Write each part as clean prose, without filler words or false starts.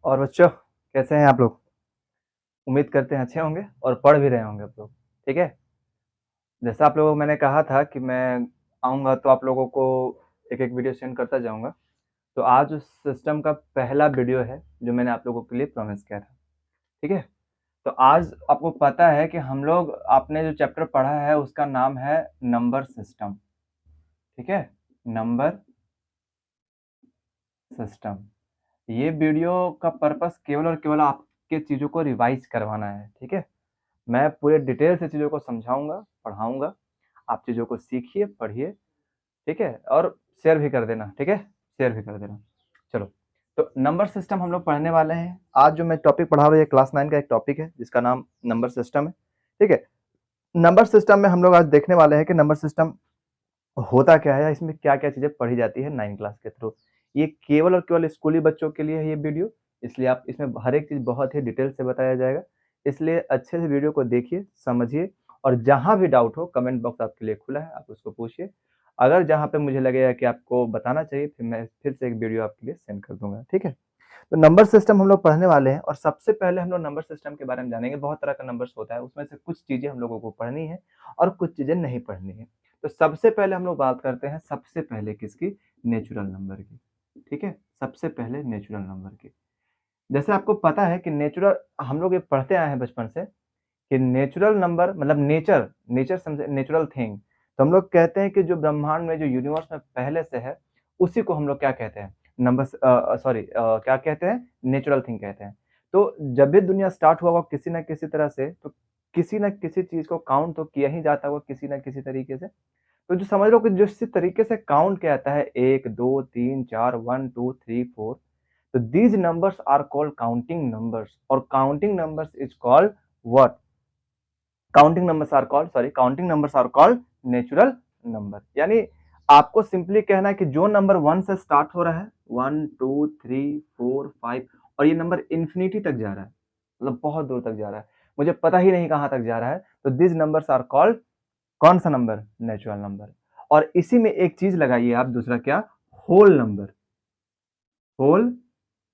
और बच्चों कैसे हैं आप लोग? उम्मीद करते हैं अच्छे होंगे और पढ़ भी रहे होंगे आप लोग। ठीक है, जैसा आप लोगों को मैंने कहा था कि मैं आऊँगा तो आप लोगों को एक एक वीडियो सेंड करता जाऊँगा। तो आज उस सिस्टम का पहला वीडियो है जो मैंने आप लोगों के लिए प्रॉमिस किया था। ठीक है, तो आज आपको पता है कि हम लोग आपने जो चैप्टर पढ़ा है उसका नाम है नंबर सिस्टम। ठीक है, नंबर सिस्टम। ये वीडियो का पर्पस केवल और केवल आपके चीज़ों को रिवाइज करवाना है। ठीक है, मैं पूरे डिटेल से चीज़ों को समझाऊँगा, पढ़ाऊँगा। आप चीज़ों को सीखिए, पढ़िए, ठीक है? और शेयर भी कर देना, ठीक है? शेयर भी कर देना। चलो, तो नंबर सिस्टम हम लोग पढ़ने वाले हैं। आज जो मैं टॉपिक पढ़ा रहा हूँ ये क्लास 9 का एक टॉपिक है जिसका नाम नंबर सिस्टम है, ठीक है? नंबर सिस्टम में हम लोग आज देखने वाले हैं कि नंबर सिस्टम होता क्या है, इसमें क्या-क्या चीज़ें पढ़ी जाती है 9 क्लास के थ्रू। ये केवल और केवल स्कूली बच्चों के लिए है ये वीडियो, इसलिए आप इसमें हर एक चीज़ बहुत ही डिटेल से बताया जाएगा। इसलिए अच्छे से वीडियो को देखिए, समझिए और जहाँ भी डाउट हो कमेंट बॉक्स आपके लिए खुला है, आप उसको पूछिए। अगर जहाँ पे मुझे लगेगा कि आपको बताना चाहिए फिर मैं फिर से एक वीडियो आपके लिए सेंड कर दूँगा, ठीक है? तो नंबर सिस्टम हम लोग पढ़ने वाले हैं और सबसे पहले हम लोग नंबर सिस्टम के बारे में जानेंगे। बहुत तरह का नंबर्स होता है, उसमें से कुछ चीज़ें हम लोगों को पढ़नी है और कुछ चीज़ें नहीं पढ़नी है। तो सबसे पहले हम लोग बात करते हैं सबसे पहले किसकी? नेचुरल नंबर की, ठीक है? सबसे पहले नेचुरल नंबर की। जैसे आपको पता है कि नेचुरल हम लोग ये पढ़ते आए हैं बचपन से कि नेचुरल नंबर मतलब नेचर नेचर समझे नेचुरल थिंग। तो हम लोग कहते हैं कि जो ब्रह्मांड में जो यूनिवर्स में पहले से है, उसी को हम लोग क्या कहते हैं? क्या कहते हैं? नेचुरल थिंग कहते हैं। तो जब भी दुनिया स्टार्ट हुआ होगा किसी न किसी तरह से, तो किसी न किसी चीज़ को काउंट तो किया ही जाता होगा किसी न किसी तरीके से। तो जो समझ लो कि जिस तरीके से काउंट किया जाता है 1, 2, 3, 4, 1, 2, 3, 4 तो these numbers are called counting numbers और counting numbers is called what? Counting numbers are called natural number. यानी आपको सिंपली कहना है कि जो नंबर 1 से स्टार्ट हो रहा है 1 2 3 4 5 और ये नंबर इंफिनिटी तक जा रहा है, मतलब बहुत दूर तक जा रहा है, मुझे पता ही नहीं कहां तक जा रहा है, तो दिस नंबर्स आर कॉल्ड कौन सा नंबर? Natural number. और इसी में एक चीज लगाइए आप, दूसरा क्या? Whole number. Whole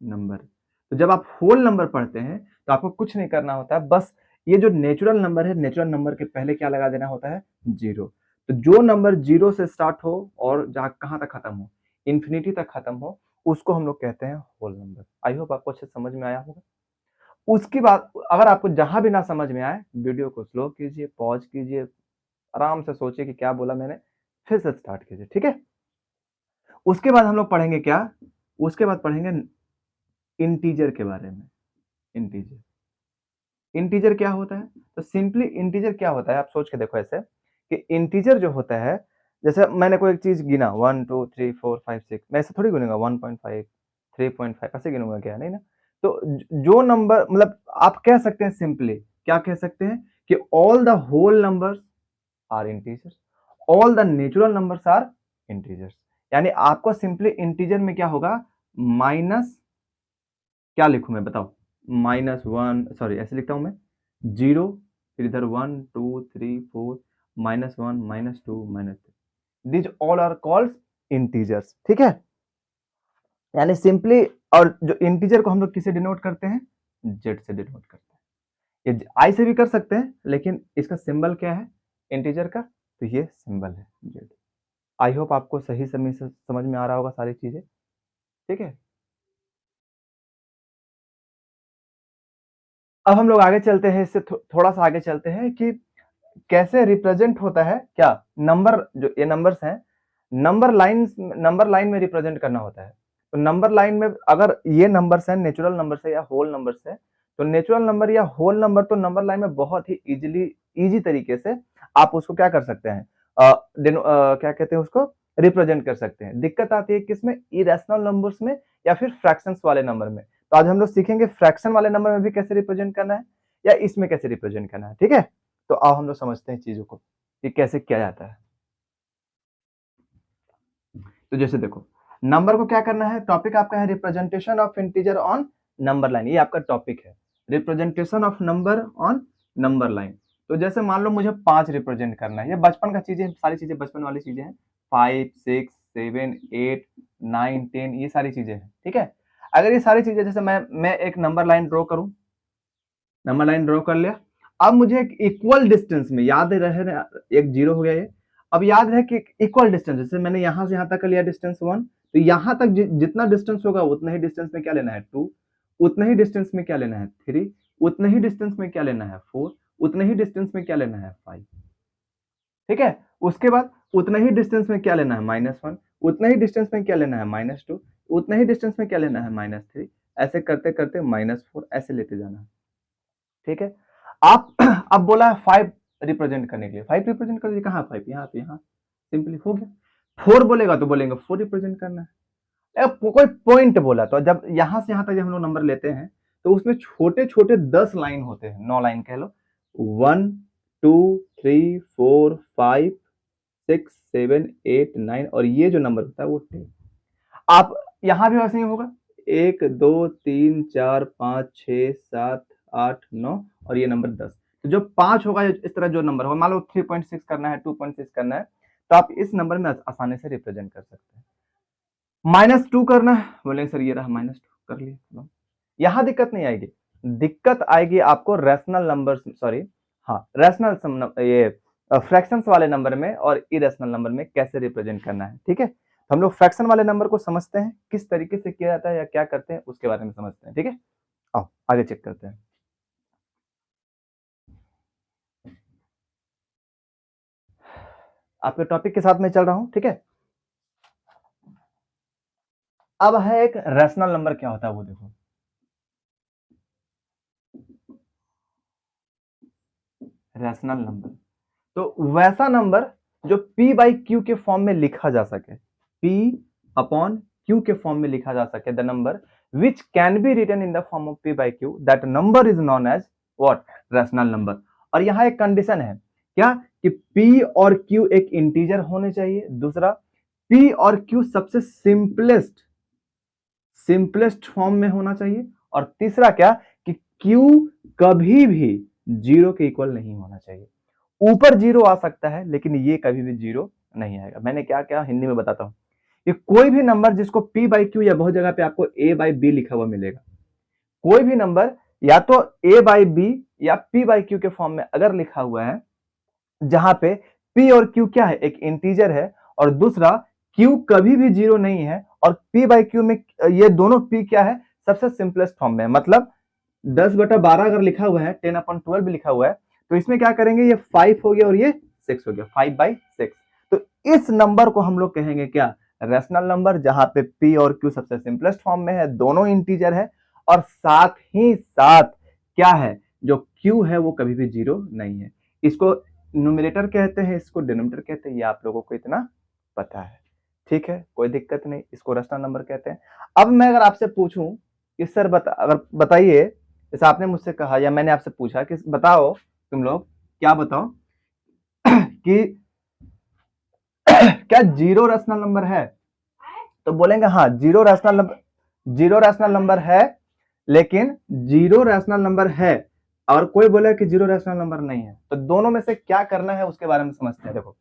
number. तो जब आप होल नंबर पढ़ते हैं तो आपको कुछ नहीं करना होता है, बस ये जो नेचुरल नंबर है, नेचुरल नंबर के पहले क्या लगा देना होता है? जीरो। तो जो नंबर जीरो से स्टार्ट हो और जहां कहां तक खत्म हो, इंफिनिटी तक खत्म हो, उसको हम लोग कहते हैं होल नंबर। आई होप आपको अच्छे समझ में आया होगा। उसके बाद अगर आपको जहां भी ना समझ में आए, वीडियो को स्लो कीजिए, पॉज कीजिए, आराम से सोचिए कि क्या बोला मैंने, फिर से स्टार्ट कीजिए, ठीक है? उसके बाद हम लोग पढ़ेंगे क्या? उसके बाद पढ़ेंगे इंटीजर के बारे में। इंटीजर। इंटीजर क्या होता है? तो सिंपली इंटीजर क्या होता है आप सोच के देखो ऐसे कि इंटीजर जो होता है, जैसे मैंने कोई एक चीज गिना 1 2 3 4 5 6, मैं ऐसे थोड़ी गिनूंगा 1.5 3.5 ऐसे गिनूंगा क्या? नहीं ना। तो जो नंबर मतलब आप कह सकते हैं सिंपली क्या कह सकते हैं कि all the whole numbers are integers, all the natural numbers are integers. यानी आपको सिंपली इंटीजर में क्या होगा? माइनस क्या लिखूं मैं बताओ? -1 सॉरी ऐसे लिखता हूं मैं 0 फिर इधर 1 2 3 4 -1 -2 -3 these all are called integers, ठीक है? यानी सिंपली और जो इंटीजर को हम लोग किसे डिनोट करते हैं? जेड से डिनोट करते हैं। ये आई से भी कर सकते हैं लेकिन इसका सिंबल क्या है इंटीजर का? तो ये सिंबल है जेड। आई होप आपको सही समय से समझ में आ रहा होगा सारी चीजें, ठीक है? अब हम लोग आगे चलते हैं, इससे थोड़ा सा आगे चलते हैं कि कैसे रिप्रेजेंट होता है क्या नंबर, जो ये नंबर्स हैं नंबर लाइन में रिप्रेजेंट करना होता है। तो नंबर लाइन में अगर ये नंबर्स हैं, नेचुरल नंबर्स है या होल नंबर्स है, तो नेचुरल नंबर या होल नंबर तो नंबर लाइन में बहुत ही इजी तरीके से आप उसको क्या कर सकते हैं? क्या कहते हैं उसको? रिप्रेजेंट कर सकते हैं। दिक्कत आती है किसमें? इरेशनल नंबर्स में या फिर फ्रैक्शंस वाले नंबर में। तो आज हम लोग सीखेंगे फ्रैक्शन वाले नंबर में भी कैसे रिप्रेजेंट करना है या इसमें कैसे रिप्रेजेंट करना है, ठीक है? तो आओ हम लोग समझते हैं चीजों को कि कैसे किया जाता है। तो जैसे देखो, नंबर को क्या करना है? टॉपिक आपका है representation of integer on number line, ये आपका टॉपिक है, representation of number on number line. तो जैसे मान लो मुझे 5 रिप्रेजेंट करना है, ये बचपन का चीजें, सारी चीजें बचपन वाली चीजें हैं। 5 6 7 8 9 10 ये सारी चीजें हैं, ठीक है? अगर ये सारी चीजें, जैसे मैं एक नंबर लाइन ड्रॉ करूं, नंबर लाइन ड्रॉ कर लिया, अब मुझे एक इक्वल डिस्टेंस में, याद रहे ना, एक जीरो हो गया ये, अब याद रहे कि इक्वल डिस्टेंस, जैसे मैंने यहां से यहां तक कर लिया डिस्टेंस 1, तो यहां तक जितना डिस्टेंस होगा उतना ही डिस्टेंस में क्या लेना है 2, उतना ही डिस्टेंस में क्या लेना है 3, उतना ही डिस्टेंस में क्या लेना है 4, उतना ही डिस्टेंस में क्या लेना है 5। ठीक है, उसके बाद उतना ही डिस्टेंस में क्या लेना है -1, उतना ही डिस्टेंस में क्या लेना है -2, उतना ही डिस्टेंस में क्या लेना है -3, ऐसे करते करते -4, ऐसे लेते जाना है। ठीक है, आप अब बोला है 5 रिप्रेजेंट करने के लिए, 5 रिप्रेजेंट कर दीजिए, कहाँ 5, यहाँ पे, यहाँ सिंपली हो गया। 4 बोलेगा तो बोलेंगे 4 रिप्रेजेंट करना है। कोई पॉइंट बोला तो जब यहां से यहां तक जब हम लोग नंबर लेते हैं तो उसमें छोटे छोटे 10 लाइन होते हैं, 9 लाइन कह लो, 1 2 3 4 5 6 7 8 9, और ये जो नंबर होता है वो 10। आप यहां भी वैसे ही होगा, 1 2 3 4 5 6 7 8 9, और ये नंबर 10। तो जो 5 होगा, इस तरह जो नंबर होगा, मान लो 3.6 करना है, 2.6 करना है, तो आप इस नंबर में आसानी से रिप्रेजेंट कर सकते हैं। -2 करना है, बोलेंगे सर ये रहा -2, कर लिया। यहां दिक्कत नहीं आएगी, दिक्कत आएगी आपको रैशनल नंबर, सॉरी, हाँ, रैशनल ये फ्रैक्शंस वाले नंबर में और इरेशनल नंबर में कैसे रिप्रेजेंट करना है। ठीक है, तो हम लोग फ्रैक्शन वाले नंबर को समझते हैं, किस तरीके से किया जाता है या क्या करते हैं उसके बारे में समझते हैं। ठीक है, आओ आगे चेक करते हैं। आपके टॉपिक के साथ में चल रहा हूं। ठीक है, अब है एक रैशनल नंबर, क्या होता है वो देखो। रैशनल नंबर तो वैसा नंबर जो p बाई क्यू के फॉर्म में लिखा जा सके, p अपॉन q के फॉर्म में लिखा जा सके, the number which can be written in the form of p by Q, that number is known as what, rational number. और यहां एक कंडीशन है, क्या, कि p और q एक इंटीजर होने चाहिए, दूसरा p और q सबसे सिंपलेस्ट फॉर्म में होना चाहिए, और तीसरा क्या, कि q कभी भी जीरो के इक्वल नहीं होना चाहिए। ऊपर जीरो आ सकता है लेकिन ये कभी भी जीरो नहीं आएगा। मैंने क्या क्या हिंदी में बताता हूं, कि कोई भी नंबर जिसको p बाई क्यू, या बहुत जगह पे आपको a बाई बी लिखा हुआ मिलेगा, कोई भी नंबर या तो a बाई बी या p बाई क्यू के फॉर्म में अगर लिखा हुआ है, जहां पे p और q क्या है, एक इंटीजर है, और दूसरा q कभी भी जीरो नहीं है, और p बाई क्यू में ये दोनों p क्या है, सबसे सिंपलेस्ट फॉर्म में, मतलब 10/12 अगर लिखा हुआ है, 10/12 भी लिखा हुआ है, तो इसमें क्या करेंगे, ये 5 हो गया और ये 6 हो गया, 5/6। तो इस नंबर को हम लोग कहेंगे क्या, रैशनल नंबर, जहां पे p और q सबसे सिंपलेस्ट फॉर्म में है, दोनों इंटीजर है, और साथ ही साथ क्या है, जो q है वो कभी भी जीरो नहीं है। इसको न्यूमरेटर कहते हैं, इसको डिनोमिनेटर कहते हैं, ये आप लोगों को इतना पता है। ठीक है, कोई दिक्कत नहीं, इसको रैशनल नंबर कहते हैं। अब मैं अगर आपसे पूछूं कि सर अगर बताइए, जैसे आपने मुझसे कहा या मैंने आपसे पूछा कि बताओ, तुम लोग क्या बताओ कि क्या जीरो रैशनल नंबर है, तो बोलेंगे हाँ, जीरो रैशनल नंबर है, लेकिन जीरो रैशनल नंबर है, और कोई बोले कि जीरो रैशनल नंबर नहीं है, तो दोनों में से क्या करना है उसके बारे में समझते हैं। देखो,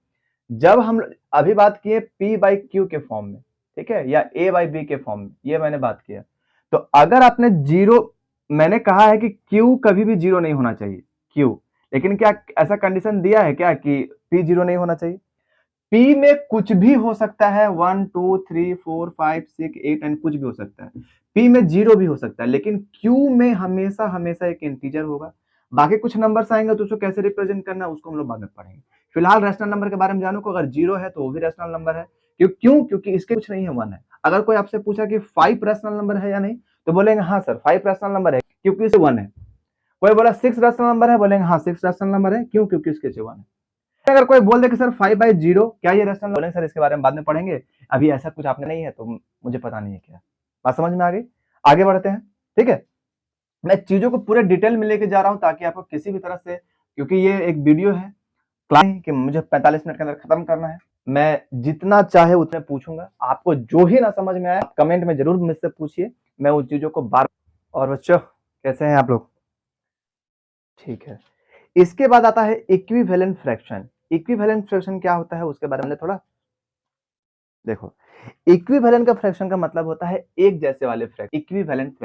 जब हम अभी बात किए p बाई क्यू के फॉर्म में, ठीक है, या a बाई बी के फॉर्म में, ये मैंने बात किया, तो अगर आपने जीरो, मैंने कहा है कि q कभी भी जीरो नहीं होना चाहिए, q, लेकिन क्या ऐसा कंडीशन दिया है क्या कि p जीरो नहीं होना चाहिए? p में कुछ भी हो सकता है, 1 2 3 4 5 6 8 9, कुछ भी हो सकता है, p में जीरो भी हो सकता है, लेकिन q में हमेशा हमेशा एक इंटीजर होगा। बाकी कुछ नंबर्स आएंगे तो उसको कैसे रिप्रेजेंट करना है उसको हम लोग बाद में पढ़ेंगे। फिलहाल रैशनल नंबर के बारे में जानो, को अगर जीरो है तो वो भी रैशनल नंबर है, क्यों, क्योंकि इसके कुछ नहीं है, 1 है। अगर कोई आपसे पूछा कि 5 रैशनल नंबर है या नहीं, तो बोलेंगे हाँ सर 5 रैशनल नंबर है, क्योंकि इसे 1 है। कोई बोला 6 रैशनल नंबर है, बोलेंगे हाँ 6 रैशनल नंबर है, क्यों, क्योंकि इसके 1 है। अगर कोई बोल दे कि सर 5/0 क्या ये रैशनल, बोलेंगे सर इसके बारे में बाद में पढ़ेंगे, अभी ऐसा कुछ आपने नहीं है तो मुझे पता नहीं है क्या। बात समझ में आ गई? आगे बढ़ते हैं। ठीक है, मैं चीजों को पूरे डिटेल में लेके जा रहा हूं ताकि आपको किसी भी तरह से, क्योंकि ये एक वीडियो है क्लास कि मुझे 45 मिनट के अंदर खत्म करना है, मैं जितना चाहे उतने पूछूंगा, आपको जो ही ना समझ में आए आप कमेंट में जरूर मुझसे पूछिए, मैं उन चीजों को बार। और बच्चों कैसे हैं आप लोग? ठीक है, इसके बाद आता है इक्विवेलेंट फ्रैक्शन। इक्विवेलेंट फ्रैक्शन क्या होता है उसके बारे में थोड़ा देखो, इक्विवेलेंट का फ्रैक्शन का मतलब होता है एक जैसे वाले फ्रैक्शन, इक्विवेलेंट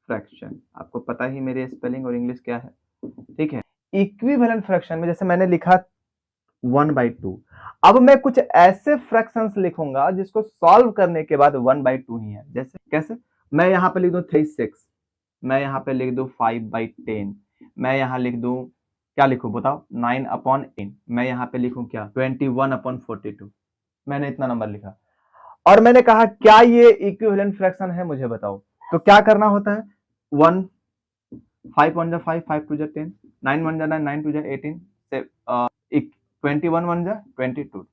फ्रैक्शन। आपको पता ही मेरे स्पेलिंग और इंग्लिश क्या है, ठीक है। इक्विवेलेंट फ्रैक्शन में जैसे मैंने लिखा 1/2, अब मैं कुछ ऐसे फ्रैक्शंस लिखूंगा जिसको सॉल्व करने के बाद 1/2 ही है। जैसे कैसे, मैं यहाँ पे लिख दूं 3/6, मैं यहाँ पे लिख दूं 5/10, मैं यहाँ लिख दूं, क्या लिखूं बताओ, 9/8, मैं यहाँ पे लिखूं क्या, 21/42। मैंने इतना नंबर लिखा और मैंने कहा क्या ये इक्विवेलेंट फ्रैक्शन है, मुझे बताओ। तो क्या करना होता है, 1 5 1 5, 5 2 10, 9 1 9, 9 2 18, 21 1 22।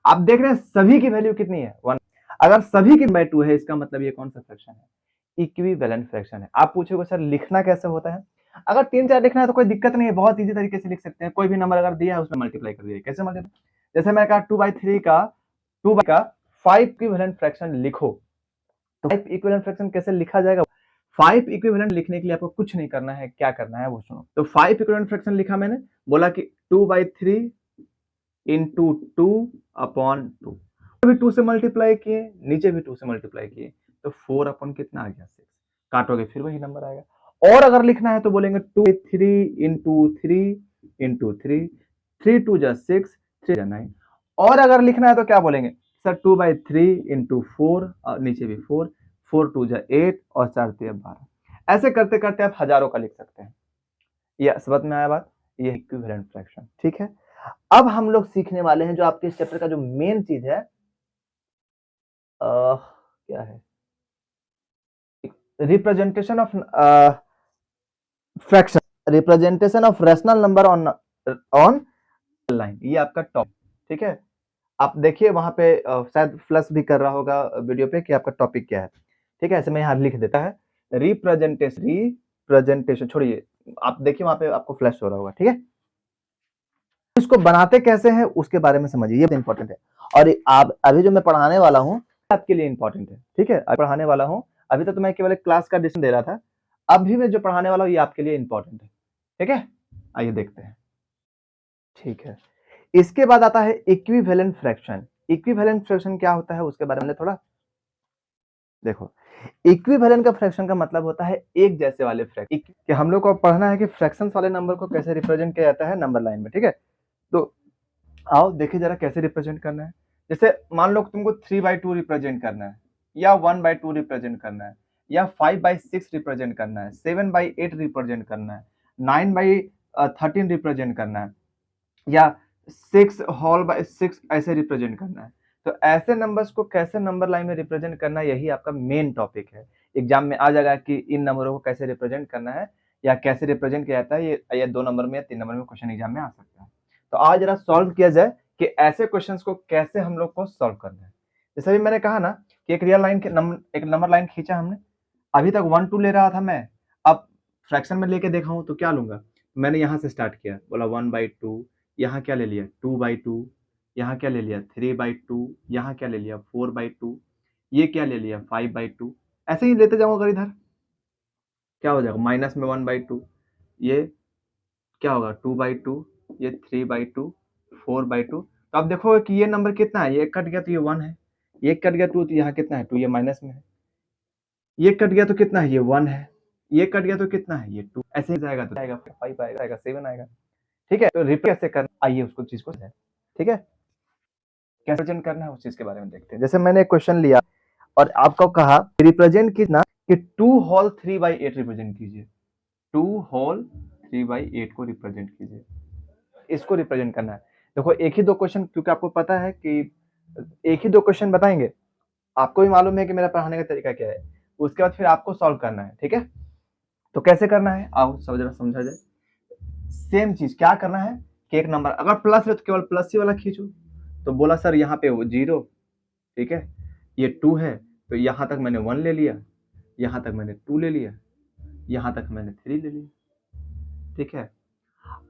आप देख रहे हैं सभी की वैल्यू कितनी है, 1। अगर सभी की बाय 2 है, इसका मतलब ये कौन सा फ्रैक्शन है, इक्विवेलेंट फ्रैक्शन है। आप पूछोगे सर लिखना कैसे होता है, अगर 3 4 लिखना है तो कोई दिक्कत नहीं है, बहुत इजी तरीके से लिख सकते हैं। कोई भी नंबर अगर दिया है उसमें मल्टीप्लाई कर दीजिए। कैसे मल्टीप्लाई, जैसे मैंने कहा 2/3 का 2 का 5 इक्विवेलेंट फ्रैक्शन लिखो, तो 5 इक्विवेलेंट फ्रैक्शन कैसे लिखा जाएगा, 5 इक्विवेलेंट लिखने के लिए आपको कुछ नहीं करना है, क्या करना है वो सुनो। तो 5 इक्विवेलेंट फ्रैक्शन लिखा मैंने, बोला कि 2/3 इंटू 2/2, भी 2 से मल्टीप्लाई किए, नीचे भी 2 से मल्टीप्लाई किए, तो 4 अपन कितना आ गया 6, काटोगे फिर वही नंबर आएगा। और अगर लिखना है तो बोलेंगे 2/3 इंटू 3 इंटू 3, 3 2 जा 6, 3 जा 9। और अगर लिखना है तो क्या बोलेंगे सर, 2/3 इंटू 4, और नीचे भी 4, 4 2 जा 8 और 4 3 12। ऐसे करते करते आप हजारों का लिख सकते हैं। ये समझ में आया बात, ये इक्विवेलेंट फ्रैक्शन, ठीक है। अब हम लोग सीखने वाले हैं जो आपके इस चैप्टर का जो मेन चीज है, क्या है, representation of fraction, representation of rational number on on line, ये आपका टॉपिक, ठीक है। आप देखिए वहां पे शायद फ्लश भी कर रहा होगा वीडियो पे कि आपका टॉपिक क्या है, ठीक है। ऐसे मैं यहाँ लिख देता है, रिप्रेजेंटेशन छोड़िए, आप देखिए वहां पे आपको फ्लैश हो रहा होगा, ठीक है। इसको बनाते कैसे हैं उसके बारे में समझिए, ये इंपॉर्टेंट है। और आप अभी जो मैं पढ़ाने वाला हूँ आपके लिए इंपॉर्टेंट है, ठीक है। पढ़ाने वाला हूँ, अभी तो मैं केवल एक क्लास का डिस्कशन दे रहा था, अभी मैं जो पढ़ाने वाला हूँ ये आपके लिए इंपॉर्टेंट है, ठीक है। आइए देखते हैं, ठीक है। इसके बाद आता है इक्विवेलेंट फ्रैक्शन। इक्विवेलेंट फ्रैक्शन क्या होता है उसके बारे में थोड़ा देखो। इक्विवेलेंट का फ्रैक्शन का मतलब होता है एक जैसे वाले फ्रैक्शन, कि हम लोग को पढ़ना है कि फ्रैक्शंस वाले नंबर को कैसे रिप्रेजेंट किया जाता है नंबर लाइन में, ठीक है। तो आओ देखिए जरा कैसे रिप्रेजेंट करना है। जैसे मान लो तुमको 3/2 रिप्रेजेंट करना है, या 1/2 रिप्रेजेंट करना है, या 5/6 रिप्रेजेंट करना है, 7/8 रिप्रेजेंट करना है, 9/13 रिप्रेजेंट करना है, या 6 ऐसे रिप्रेजेंट करना है। तो ऐसे नंबर्स को कैसे नंबर लाइन में रिप्रेजेंट करना है, यही आपका मेन टॉपिक है। एग्जाम में आ जाएगा कि इन नंबरों को कैसे रिप्रेजेंट करना है या कैसे रिप्रेजेंट किया जाता है, ये 2 नंबर में या 3 नंबर में क्वेश्चन एग्जाम में आ सकता है। तो आज जरा सॉल्व किया जाए कि ऐसे क्वेश्चंस को कैसे हम लोग को सॉल्व करना है। जैसे अभी मैंने कहा ना कि एक रियल लाइन के एक नंबर लाइन खींचा हमने, अभी तक 1 2 ले रहा था मैं, अब फ्रैक्शन में लेके देखा हूं तो क्या लूंगा, मैंने यहां से स्टार्ट किया, बोला 1/2, यहाँ क्या ले लिया 2/2, यहाँ क्या ले लिया 3/2, यहाँ क्या ले लिया 4/2, ये क्या ले लिया 5/2। ऐसे ही लेते जाऊंगा अगर इधर क्या हो जाएगा, माइनस में 1/2, ये क्या होगा 2/2, ये 3/2, 4/2। तो आप देखोगे कि ये नंबर कितना है, ये कट गया तो ये 1 है, ये कट गया 2 तो यहाँ कितना है 2, ये माइनस में है, ये कट गया तो कितना है ये 1 है, ये कट गया तो कितना है ये 2। ऐसे ही जाएगा तो आएगा 5 आएगा 7 आएगा, ठीक है। तो रिप्रेजेंट कैसे करना, आइए उसको चीज को, ठीक है, कैसे रिप्रेजेंट करना है उस चीज के बारे में देखते हैं। जैसे मैंने एक क्वेश्चन लिया और आपको कहा रिप्रेजेंट कितना, कि 2 होल 3/8 रिप्रेजेंट कीजिए, 2 होल 3/8 को रिप्रेजेंट कीजिए, इसको रिप्रेजेंट करना है। देखो एक ही दो क्वेश्चन, क्योंकि आपको पता है कि एक ही दो क्वेश्चन बताएंगे, आपको भी मालूम है कि मेरा पढ़ाने का तरीका क्या है, उसके बाद फिर आपको सॉल्व करना है, ठीक है। तो कैसे करना है आओ सब जरा समझा जाए। सेम चीज क्या करना है कि एक नंबर अगर प्लस है तो केवल प्लस ही वाला खींचो। तो बोला सर यहाँ पे वो 0, ठीक है, ये 2 है तो यहां तक मैंने 1 ले लिया, यहां तक मैंने 2 ले लिया, यहां तक मैंने 3 ले लिया, ठीक है।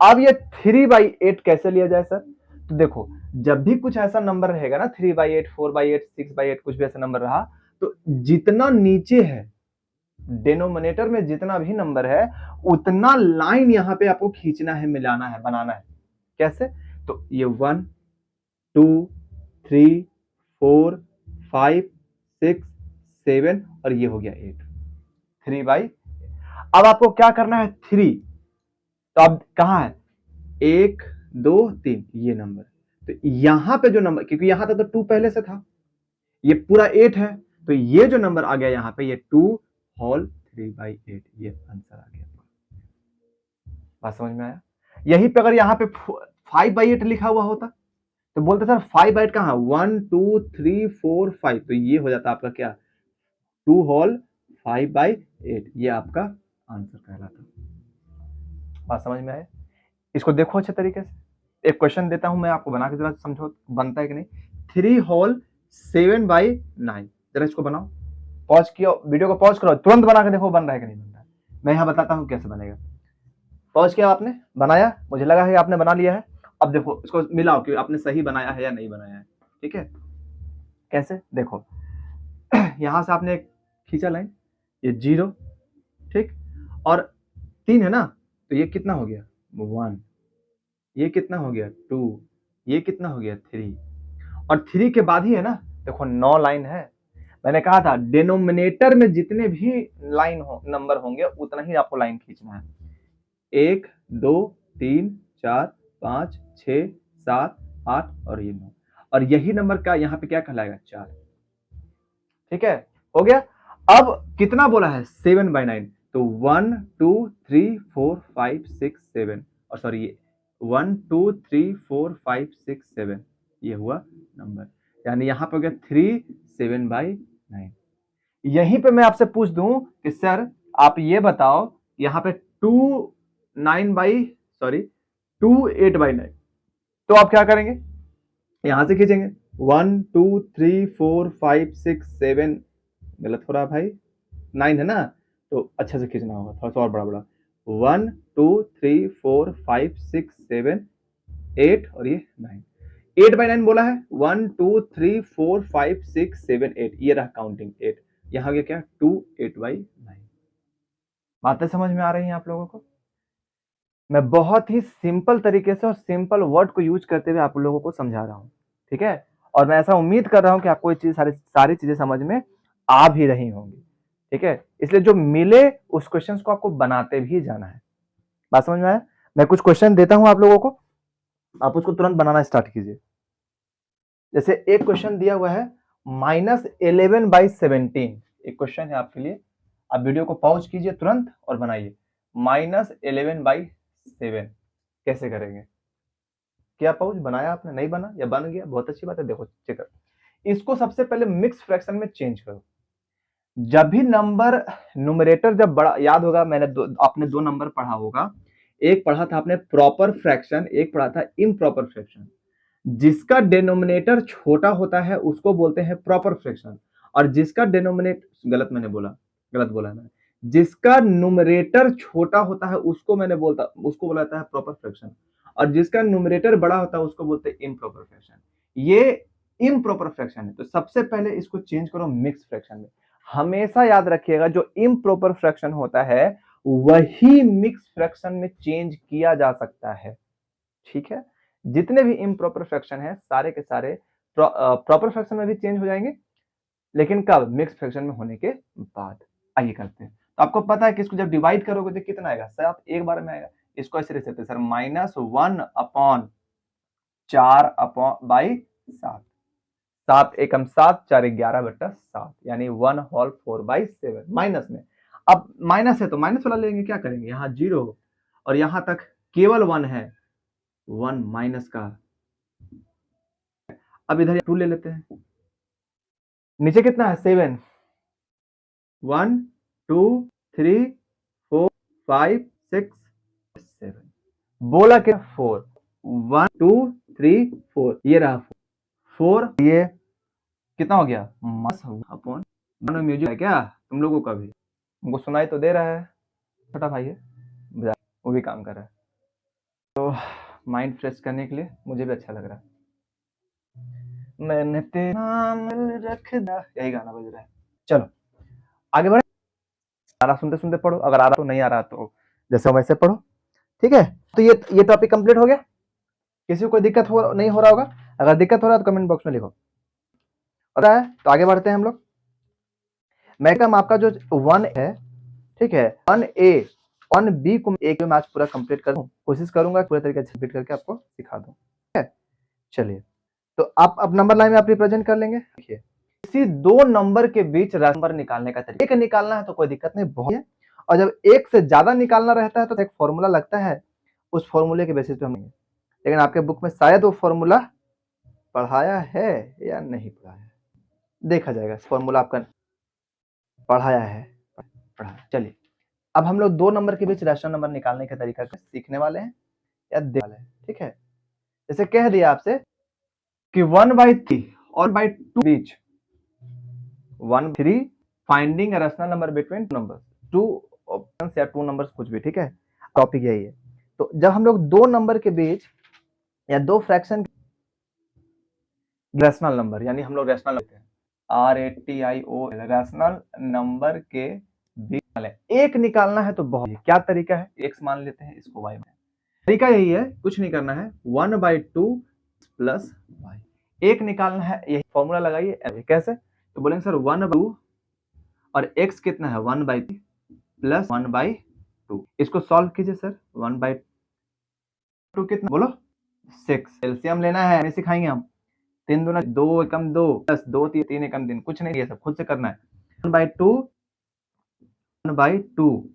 अब ये 3/8 कैसे लिया जाए सर, तो देखो जब भी कुछ ऐसा नंबर रहेगा ना 3/8 4/8 6/8 कुछ भी ऐसा नंबर रहा, तो जितना नीचे है डिनोमिनेटर में जितना भी नंबर है उतना लाइन यहाँ पे आपको खींचना है, मिलाना है, बनाना है। कैसे, तो ये 1 2 3 4 5 6 7 और ये हो गया 8, 3/। अब आपको क्या करना है 3, तो अब कहां है 1 2 3 ये नंबर, तो यहां पे जो नंबर, क्योंकि यहां तक तो 2 पहले से था, ये पूरा 8 है, तो ये जो नंबर आ गया यहां पे ये 2 होल 3/8, ये आंसर आ गया। बात समझ में आया? यही पे अगर यहाँ पे 5/8 लिखा हुआ होता तो बोलते सर 5/8 कहाँ, 1 2 3 4 5, तो ये हो जाता आपका क्या 2 होल 5/8, ये आपका आंसर कहलाता। बात समझ में आया? इसको देखो अच्छे तरीके से, एक क्वेश्चन देता हूं मैं आपको, बना के जरा समझो बनता है कि नहीं। 3 होल 7/9, जरा इसको बनाओ, पॉज किया, वीडियो को पॉज करो, तुरंत बना के देखो बन रहा है कि नहीं बन रहा है। मैं यहाँ बताता हूँ कैसे बनेगा। पॉज किया आपने, बनाया, मुझे लगा है आपने बना लिया है। अब देखो इसको मिलाओ कि आपने सही बनाया है या नहीं बनाया है, ठीक है? कैसे देखो, यहां से आपने एक खींचा लाइन, ये 0, ठीक, और 3 है ना, तो ये कितना हो गया 1, ये कितना हो गया 2, ये कितना हो गया 3, और 3 के बाद ही है ना, देखो 9 लाइन है। मैंने कहा था डिनोमिनेटर में जितने भी लाइन हो नंबर होंगे उतना ही आपको लाइन खींचना है। 1 2 3 4 5 6 7 8 और ये 9, और यही नंबर का यहाँ पे क्या कहलाएगा 4, ठीक है, हो गया। अब कितना बोला है 7/9, तो 1 2 3 4 5 6 7, और सॉरी ये 1 2 3 4 5 6 7, ये हुआ नंबर, यानी यहाँ पे हो गया 3 7/9। यहीं पे मैं आपसे पूछ दूं कि सर आप ये बताओ यहाँ पे 2 8/9, तो आप क्या करेंगे, यहां से खींचेंगे 1 2 3 4 5 6 7, गलत हो रहा भाई, 9 है ना, तो अच्छे से खींचना होगा, थोड़ा सा और बड़ा बड़ा, 1 2 3 4 5 6 7 8 और ये 9, 8/9 बोला है, 1 2 3 4 5 6 7 8, ये रहा काउंटिंग 8, यहाँ गया क्या 2 8/9। बातें समझ में आ रही हैं आप लोगों को? मैं बहुत ही सिंपल तरीके से और सिंपल वर्ड को यूज करते हुए आप लोगों को समझा रहा हूँ, ठीक है? और मैं ऐसा उम्मीद कर रहा हूँ कि आपको ये चीज सारी चीजें समझ में आ भी रही होंगी, ठीक है? इसलिए जो मिले उस क्वेश्चन को आपको बनाते भी जाना है। बात समझ में आया? मैं कुछ क्वेश्चन देता हूं आप लोगों को, आप उसको तुरंत बनाना स्टार्ट कीजिए। जैसे एक क्वेश्चन दिया हुआ है -11/17, एक क्वेश्चन है आपके लिए, आप वीडियो को पॉज कीजिए तुरंत और बनाइए। -11/7 कैसे करेंगे? क्या पॉज बनाया आपने, नहीं बना या बन गया, बहुत अच्छी बात है, देखो चेक करो। इसको सबसे पहले मिक्स फ्रैक्शन में चेंज करो। जब भी नंबर न्यूमरेटर जब बड़ा, याद होगा मैंने आपने 2 नंबर पढ़ा होगा, एक पढ़ा था आपने प्रॉपर फ्रैक्शन, एक पढ़ा था इम्प्रॉपर फ्रैक्शन। जिसका डिनोमिनेटर छोटा होता है उसको बोलते हैं प्रॉपर फ्रैक्शन, और जिसका डिनोमिनेटर, गलत मैंने बोला, गलत बोला मैंने, जिसका न्यूमरेटर छोटा होता है उसको बोला जाता है प्रॉपर फ्रैक्शन, और जिसका न्यूमरेटर बड़ा होता है उसको बोलते हैं इम्प्रॉपर फ्रैक्शन। ये इम्प्रॉपर फ्रैक्शन है, तो सबसे पहले इसको चेंज करो मिक्स फ्रैक्शन में। हमेशा याद रखिएगा जो इम्प्रॉपर फ्रैक्शन होता है वही मिक्स फ्रैक्शन में चेंज किया जा सकता है, ठीक है? जितने भी इम्प्रॉपर फ्रैक्शन है सारे के सारे प्रॉपर फ्रैक्शन में भी चेंज हो जाएंगे, लेकिन कब, मिक्स फ्रैक्शन में होने के बाद। आइए करते हैं। तो आपको पता है कि इसको जब डिवाइड करोगे तो कितना आएगा, सात एक बार में आएगा। इसको ऐसे लिख सकते हैं सर -1/4/7, 7 एकम 7 4 11/7, यानी 1 होल 4/7 माइनस में। अब माइनस है तो माइनस वाला लेंगे, क्या करेंगे, यहाँ 0 और यहाँ तक केवल 1 है, 1 माइनस का। अब इधर 2 ले लेते हैं, नीचे कितना है 7, 1 2 3 4 5 6 7, बोला क्या 4, 1 2 3 4, ये रहा 4, ये कितना हो गया अपॉन म्यूजिक है क्या तुम लोगों का भी, तुमको सुनाई तो दे रहा है, छोटा भाई है वो भी काम कर रहा है, तो माइंड फ्रेश करने के लिए मुझे भी अच्छा लग रहा है। मैंने तेरा नाम रख दिया, यही गाना बज रहा है। चलो आगे बढ़े, गाना सुनते सुनते पढ़ो, अगर आ रहा तो, नहीं आ रहा तो जैसे वैसे पढ़ो, ठीक है? तो ये टॉपिक कंप्लीट हो गया, किसी को कोई दिक्कत नहीं हो रहा होगा। अगर दिक्कत हो रहा है तो कमेंट बॉक्स में लिखो। पता है, तो आगे बढ़ते हैं हम लोग। मैक्सिमम आपका जो 1 है, ठीक है, 1A 1B को एक में आज पूरा कंप्लीट करूं, कोशिश करूंगा पूरे तरीके से कंप्लीट करके आपको सिखा दूं, ठीक है। चलिए, तो आप अब नंबर लाइन में आप रिप्रेजेंट कर लेंगे। देखिए, इसी दो नंबर के बीच नंबर निकालने का तरीका, एक निकालना है तो कोई दिक्कत नहीं, बहुत है। और जब एक से ज्यादा निकालना रहता है तो एक फॉर्मूला लगता है, उस फॉर्मूले के बेसिस पे हम, लेकिन आपके बुक में शायद वो फॉर्मूला पढ़ाया है या नहीं पढ़ाया है, देखा जाएगा। फॉर्मूला आपका पढ़ाया है, पढ़ाया। चलिए, अब हम लोग दो नंबर के बीच रैशनल नंबर निकालने का तरीका सीखने वाले हैं या देखने वाले हैं, ठीक है। जैसे कह दिया आपसे कि 1/3 और 1/2 बीच 1/3 finding rational number between two numbers, two options या टू नंबर्स, कुछ भी, ठीक है। टॉपिक यही है। तो जब हम लोग दो नंबर के बीच या दो फ्रैक्शन रैशनल नंबर, यानी हम लोग रैशनल लेते हैं RATIO रैशनल नंबर के बीच एक निकालना है तो बहुत, क्या तरीका है, x मान लेते हैं, इसको y मान, तरीका यही है, कुछ नहीं करना है, 1/2 प्लस y, एक निकालना है, यही फॉर्मूला लगाइए। कैसे, तो बोलेंगे सर 1/2 और x कितना है 1/3 प्लस 1/2, इसको सॉल्व कीजिए सर। 1/2 कितना बोलो, 6, एलसीएम लेना है, नहीं सिखाएंगे हम। 3 दूना 2 एकम 2 प्लस 2 3 एकम 3, कुछ नहीं, ये सब खुद से करना है। 1/2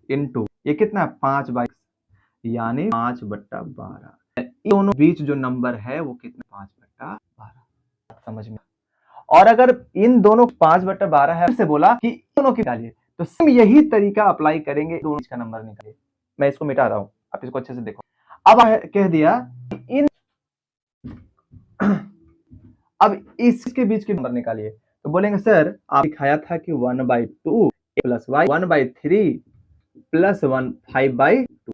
इंटू ये कितना है 5/6, यानी 5/12। दोनों बीच जो नंबर है वो कितना 5/12, समझ में। और अगर इन दोनों 5/12 है, से बोला कि दोनों की डालिए, तो सेम यही तरीका अप्लाई करेंगे, दोनों का नंबर निकालिए। मैं इसको मिटा रहा हूं, आप इसको अच्छे से देखो। अब कह दिया इन अब इसके बीच के नंबर निकालिए, तो बोलेंगे सर आप दिखाया था कि 1/2 प्लस y 1/3 प्लस 1 5/2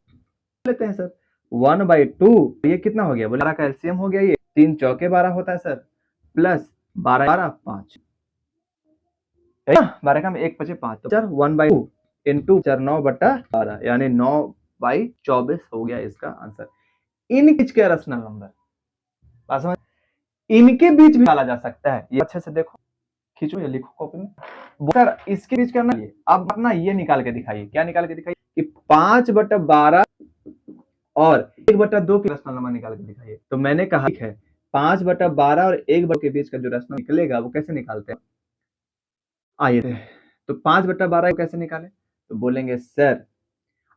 लेते हैं सर। 1/2 ये कितना हो गया, बोले 12 का एलसीएम हो गया, ये 3 चौके 12 होता है सर, प्लस 12 12 5, 12 का में 1 बचे 5, तो 1/2 इंटू 9/12 यानी 9/24 हो गया इसका आंसर। इन बीच के रैशनल नंबर, बात समझ, इनके बीच भी डाला जा सकता है, ये अच्छे से देखो, खींचो या लिखो कॉपी में। सर इसके बीच करना है, अब अपना ये निकाल के दिखाइए, क्या निकाल के दिखाइए कि 5/12 और 1/2 के रैशनल नंबर निकाल के दिखाइए। तो मैंने कहा ठीक है, 5/12 और 1/2 के बीच का जो रैशनल निकलेगा वो कैसे निकालते हैं, आइए। तो 5/12 कैसे निकाले, तो बोलेंगे सर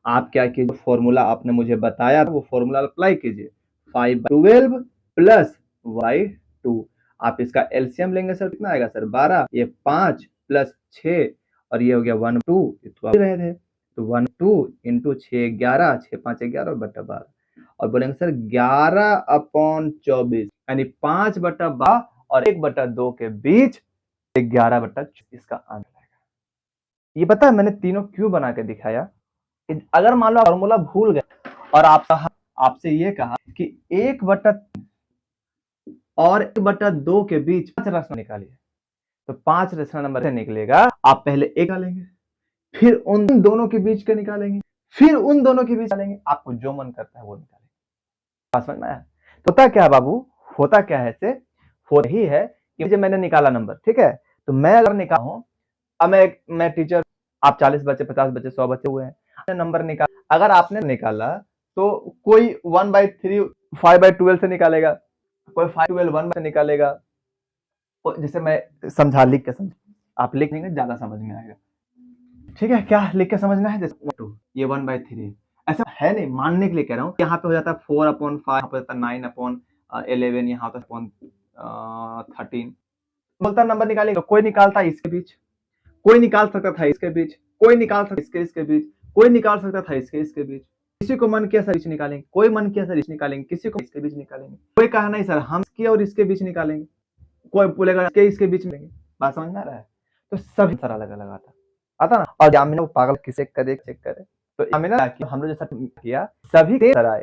आप क्या कीजिए, फॉर्मूला आपने मुझे बताया वो फॉर्मूला अप्लाई कीजिए, 5/12 प्लस y2, आप इसका एलसीएम लेंगे सर, कितना आएगा सर 12, ये 5 प्लस 6 और ये हो गया 1/2, तो आप रहे थे, तो 1/2 इंटू 6 11, 6 5 11/12, और बोलेंगे सर 11/24 यानी 5/12 और 1/2 के बीच 11/24 इसका आंसर आएगा। ये पता है मैंने तीनों क्यों बना के दिखाया, अगर मान लो फॉर्मूला भूल गए और आपसे ये कहा कि 1/3 और 1/2 के बीच 5 रैशनल निकालिए, तो 5 रैशनल नंबर से निकलेगा, आप पहले एक निकालेंगे, फिर उन दोनों के बीच के निकालेंगे, फिर उन दोनों के बीच निकालेंगे, आपको जो मन करता है वो निकालेंगे। बात समझ में आया? होता क्या बाबू, होता क्या है, से होता ही है कि मैंने निकाला नंबर, ठीक है, तो मैं अगर निकाला हूं, अब मैं टीचर, आप 40 बच्चे 50 बच्चे 100 बच्चे हुए हैं, नंबर निकाला, अगर आपने निकाला तो कोई 1/3 5/12 से निकालेगा, कोई 5/12 1 से निकालेगा, जैसे मैं समझा, लिख के समझ, आप लिख लेंगे ज्यादा समझ में आएगा, ठीक है। क्या लिख के समझना है, जैसे ये 1/3 ऐसा है नहीं, मानने के लिए कह रहा हूँ, यहाँ पे हो जाता है 4/5, यहाँ पे होता है 9/11, यहाँ होता है 13, बोलता नंबर निकालेगा, कोई निकालता है इसके बीच, कोई निकाल सकता था इसके बीच, कोई निकाल सकता इसके बीच, कोई निकाल सकता था इसके बीच, किसी को मन किया सर इस निकालेंगे, कोई मन किया सर इस निकालेंगे, किसी को इसके बीच निकालेंगे, कोई कहा नहीं सर हम इसके और इसके बीच निकालेंगे, कोई बोलेगा इसके बीच में, बात समझ में आ रहा है। तो सभी तरह अलग अलग आता ना, और जामिन वो पागल किसे करे चेक करे, तो जामिन हम लोग जैसा किया सभी तरह